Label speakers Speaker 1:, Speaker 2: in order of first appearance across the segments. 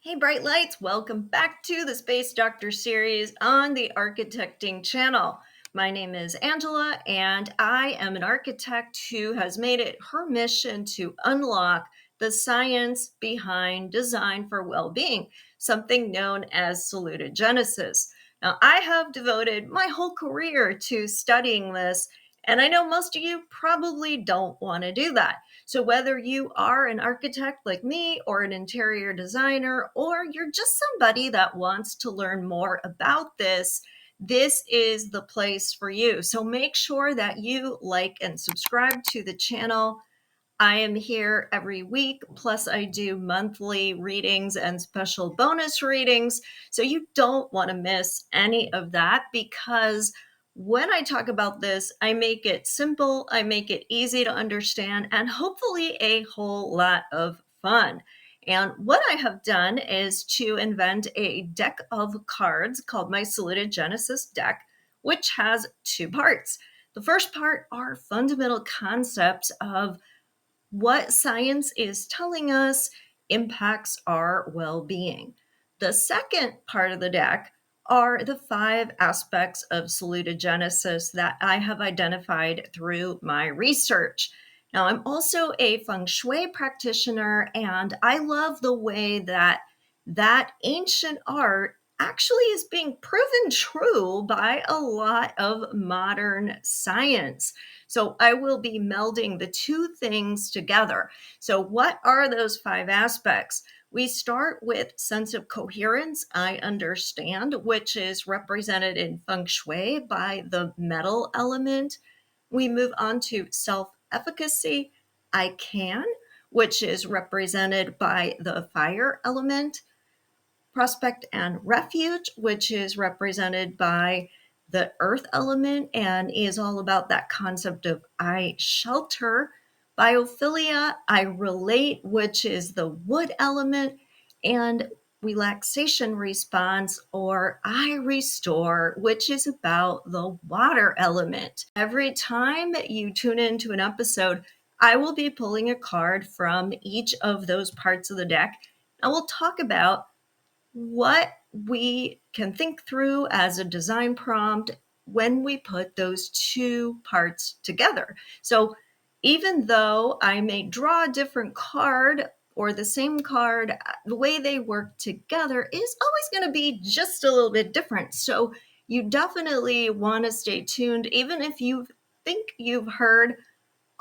Speaker 1: Hey, bright lights, welcome back to the Space Doctor series on the Architecting channel. My name is Angela, and I am an architect who has made it her mission to unlock the science behind design for well-being, something known as salutogenesis. Now, I have devoted my whole career to studying this, and I know most of you probably don't want to do that. So whether you are an architect like me or an interior designer, or you're just somebody that wants to learn more about this, this is the place for you. So make sure that you like and subscribe to the channel. I am here every week, plus I do monthly readings and special bonus readings. So you don't want to miss any of that, because when I talk about this, I make it simple, I make it easy to understand, and hopefully a whole lot of fun. And what I have done is to invent a deck of cards called my salutogenesis deck, which has two parts. The first part are fundamental concepts of what science is telling us impacts our well-being. The second part of the deck are the 5 aspects of salutogenesis that I have identified through my research. Now, I'm also a feng shui practitioner, and I love the way that ancient art actually is being proven true by a lot of modern science. So I will be melding the two things together. So what are those 5 aspects? We start with sense of coherence, I understand, which is represented in feng shui by the metal element. We move on to self-efficacy, I can, which is represented by the fire element. Prospect and refuge, which is represented by the earth element and is all about that concept of I shelter. Biophilia, I relate, which is the wood element, and relaxation response, or I restore, which is about the water element. Every time you tune into an episode, I will be pulling a card from each of those parts of the deck, and we'll talk about what we can think through as a design prompt when we put those two parts together. So even though I may draw a different card or the same card, the way they work together is always going to be just a little bit different. So you definitely want to stay tuned, even if you think you've heard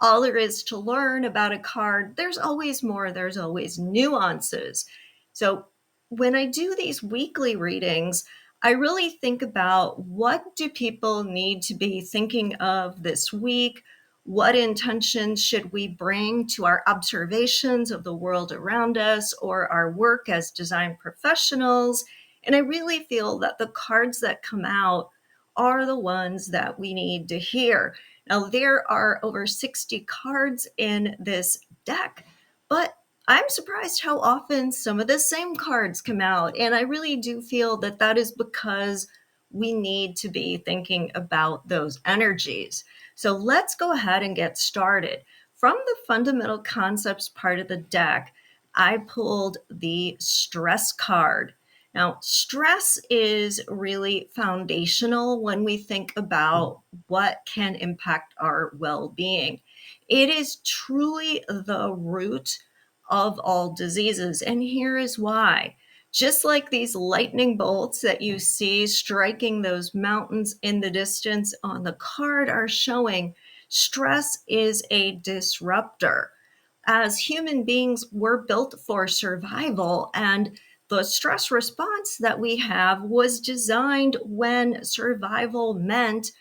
Speaker 1: all there is to learn about a card. There's always more, there's always nuances. So when I do these weekly readings, I really think about what do people need to be thinking of this week? What intentions should we bring to our observations of the world around us or our work as design professionals? And I really feel that the cards that come out are the ones that we need to hear. Now, there are over 60 cards in this deck, but I'm surprised how often some of the same cards come out. And I really do feel that that is because we need to be thinking about those energies. So let's go ahead and get started. From the fundamental concepts part of the deck, I pulled the stress card. Now, stress is really foundational when we think about what can impact our well-being. It is truly the root of all diseases, and here is why. Just like these lightning bolts that you see striking those mountains in the distance on the card are showing, stress is a disruptor. As human beings, we're built for survival, and the stress response that we have was designed when survival meant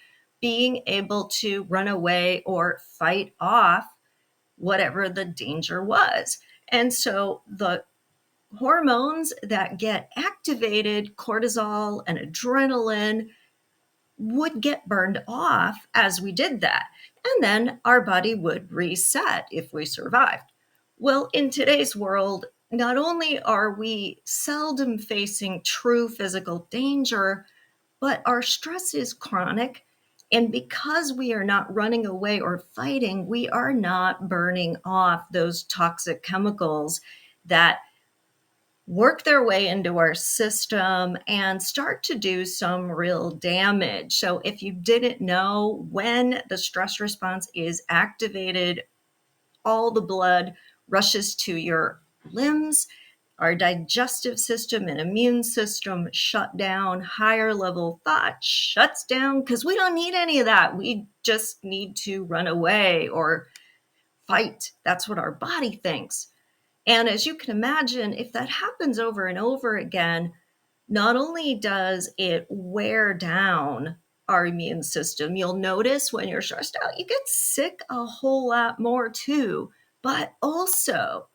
Speaker 1: being able to run away or fight off whatever the danger was. And so the hormones that get activated, cortisol and adrenaline, would get burned off as we did that. And then our body would reset if we survived. Well, in today's world, not only are we seldom facing true physical danger, but our stress is chronic. And because we are not running away or fighting, we are not burning off those toxic chemicals that work their way into our system and start to do some real damage. So if you didn't know, when the stress response is activated, all the blood rushes to your limbs. Our digestive system and immune system shut down. Higher level thought shuts down because we don't need any of that. We just need to run away or fight. That's what our body thinks. And as you can imagine, if that happens over and over again, not only does it wear down our immune system, you'll notice when you're stressed out, you get sick a whole lot more too, but also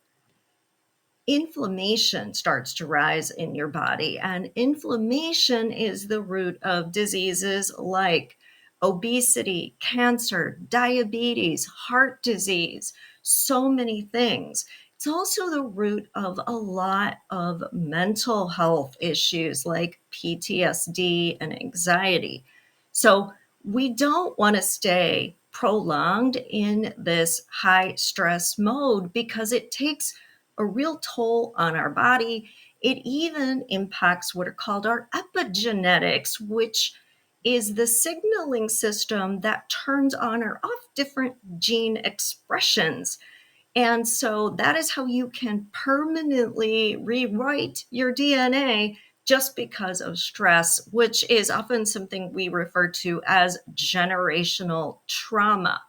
Speaker 1: inflammation starts to rise in your body. And inflammation is the root of diseases like obesity, cancer, diabetes, heart disease, so many things. It's also the root of a lot of mental health issues like PTSD and anxiety. So we don't want to stay prolonged in this high stress mode because it takes a real toll on our body. It even impacts what are called our epigenetics, which is the signaling system that turns on or off different gene expressions. And so that is how you can permanently rewrite your DNA just because of stress, which is often something we refer to as generational trauma.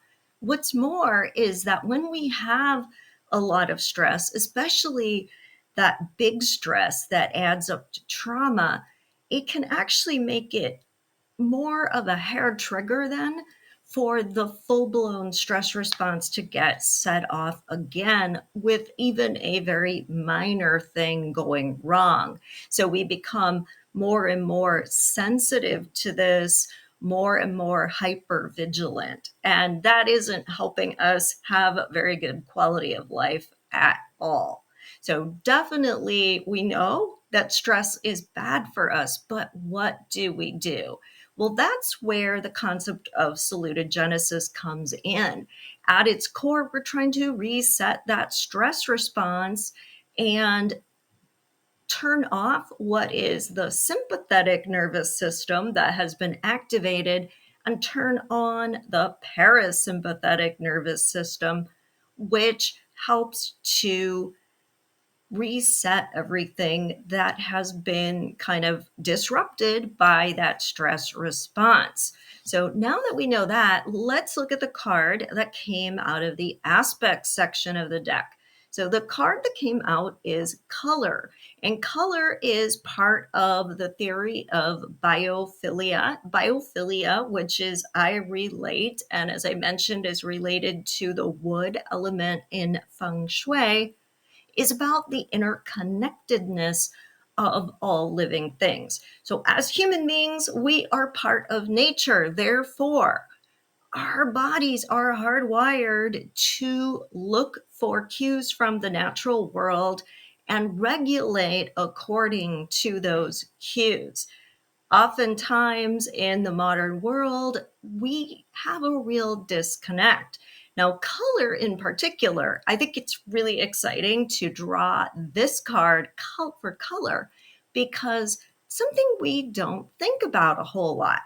Speaker 1: What's more is that when we have a lot of stress, especially that big stress that adds up to trauma, it can actually make it more of a hair trigger then for the full-blown stress response to get set off again with even a very minor thing going wrong. So we become more and more sensitive to this, more and more hyper vigilant, and that isn't helping us have a very good quality of life at all. So definitely we know that stress is bad for us, but what do we do? Well, that's where the concept of salutogenesis comes in. At its core, we're trying to reset that stress response and turn off what is the sympathetic nervous system that has been activated and turn on the parasympathetic nervous system, which helps to reset everything that has been kind of disrupted by that stress response. So now that we know that, let's look at the card that came out of the aspects section of the deck. So the card that came out is color, and color is part of the theory of biophilia. Biophilia, which is I relate, and as I mentioned, is related to the wood element in feng shui, is about the interconnectedness of all living things. So, as human beings, we are part of nature. Therefore, our bodies are hardwired to look for cues from the natural world and regulate according to those cues. Oftentimes in the modern world, we have a real disconnect. Now, color in particular, I think it's really exciting to draw this card for color because something we don't think about a whole lot.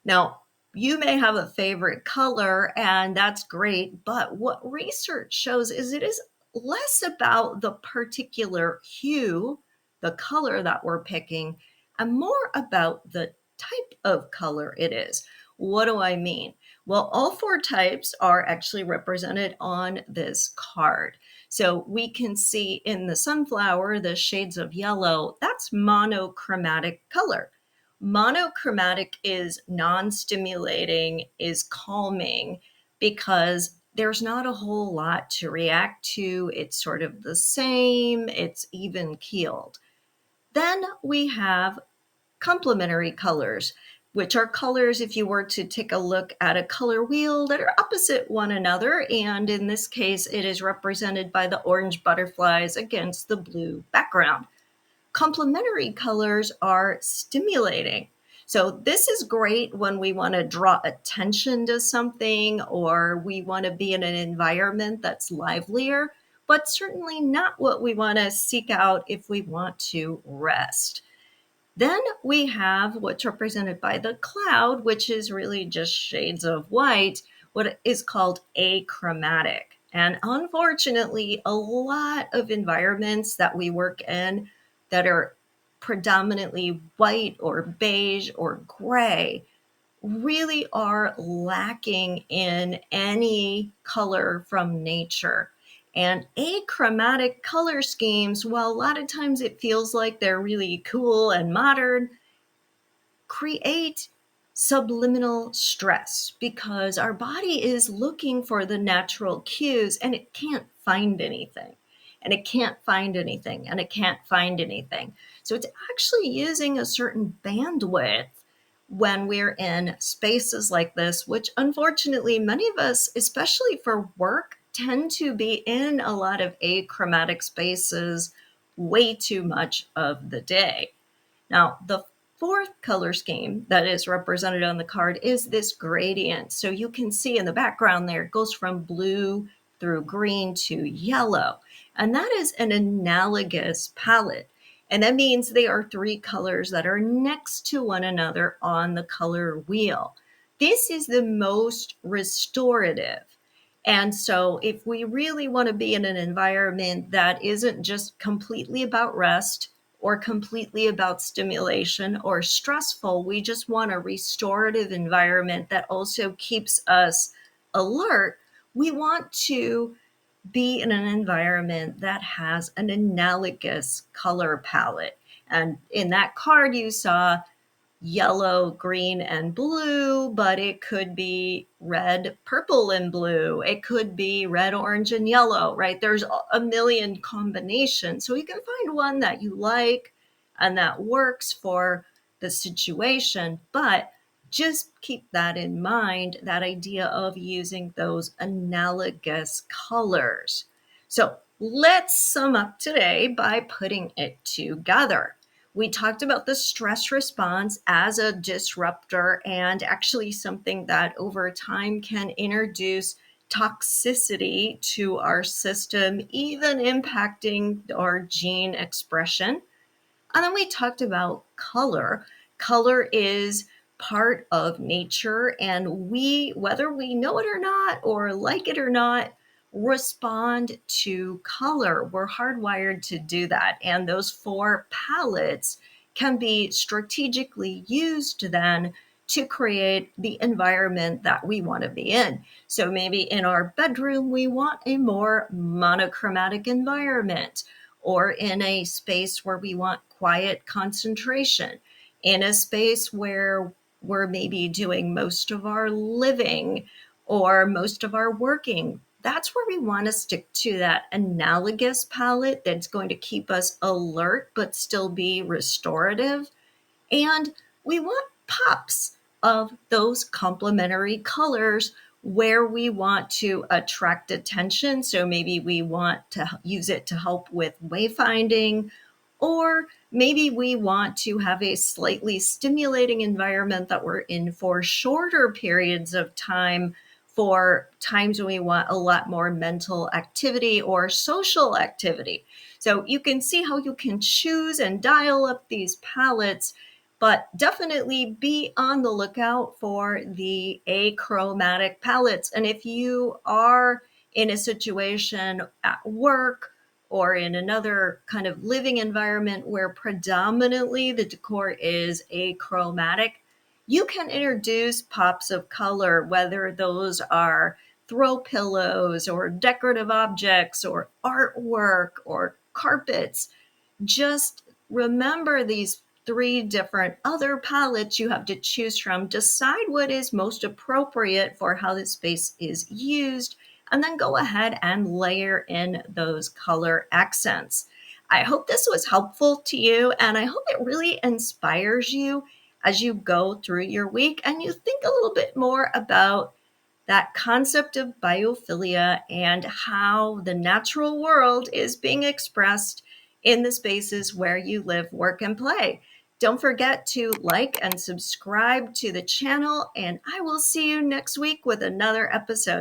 Speaker 1: Now, you may have a favorite color, and that's great, but what research shows is it is less about the particular hue, the color that we're picking, and more about the type of color it is. What do I mean? Well, all four types are actually represented on this card. So we can see in the sunflower, the shades of yellow, that's monochromatic color. Monochromatic is non-stimulating, is calming because there's not a whole lot to react to. It's sort of the same, it's even keeled. Then we have complementary colors, which are colors, if you were to take a look at a color wheel, that are opposite one another. And in this case, it is represented by the orange butterflies against the blue background. Complementary colors are stimulating. So this is great when we want to draw attention to something or we want to be in an environment that's livelier. but certainly not what we want to seek out if we want to rest. Then we have what's represented by the cloud, which is really just shades of white, what is called achromatic. And unfortunately, a lot of environments that we work in that are predominantly white or beige or gray really are lacking in any color from nature. And achromatic color schemes, while a lot of times it feels like they're really cool and modern, create subliminal stress because our body is looking for the natural cues and it can't find anything. And it can't find anything, and it can't find anything. So it's actually using a certain bandwidth when we're in spaces like this, which unfortunately many of us, especially for work, tend to be in a lot of achromatic spaces way too much of the day. Now, the fourth color scheme that is represented on the card is this gradient. So you can see in the background there, it goes from blue through green to yellow. And that is an analogous palette. And that means they are three colors that are next to one another on the color wheel. This is the most restorative. And so, if we really want to be in an environment that isn't just completely about rest or completely about stimulation or stressful, we just want a restorative environment that also keeps us alert. We want to be in an environment that has an analogous color palette. And in that card, you saw yellow, green, and blue, but it could be red, purple, and blue. It could be red, orange, and yellow, right? There's a million combinations. So you can find one that you like and that works for the situation, but just keep that in mind, that idea of using those analogous colors. So let's sum up today by putting it together. We talked about the stress response as a disruptor and actually something that over time can introduce toxicity to our system, even impacting our gene expression. And then we talked about color. Color is part of nature, and we, whether we know it or not, or like it or not, respond to color. We're hardwired to do that. And those four palettes can be strategically used then to create the environment that we want to be in. So maybe in our bedroom, we want a more monochromatic environment, or in a space where we want quiet concentration, in a space where we're maybe doing most of our living or most of our working. That's where we want to stick to that analogous palette that's going to keep us alert but still be restorative. And we want pops of those complementary colors where we want to attract attention. So maybe we want to use it to help with wayfinding, or maybe we want to have a slightly stimulating environment that we're in for shorter periods of time, for times when we want a lot more mental activity or social activity. So you can see how you can choose and dial up these palettes, but definitely be on the lookout for the achromatic palettes. And if you are in a situation at work or in another kind of living environment where predominantly the decor is achromatic, you can introduce pops of color, whether those are throw pillows or decorative objects or artwork or carpets. Just remember these three different other palettes you have to choose from. Decide what is most appropriate for how the space is used, and then go ahead and layer in those color accents. I hope this was helpful to you, and I hope it really inspires you as you go through your week and you think a little bit more about that concept of biophilia and how the natural world is being expressed in the spaces where you live, work, and play. Don't forget to like and subscribe to the channel, and I will see you next week with another episode.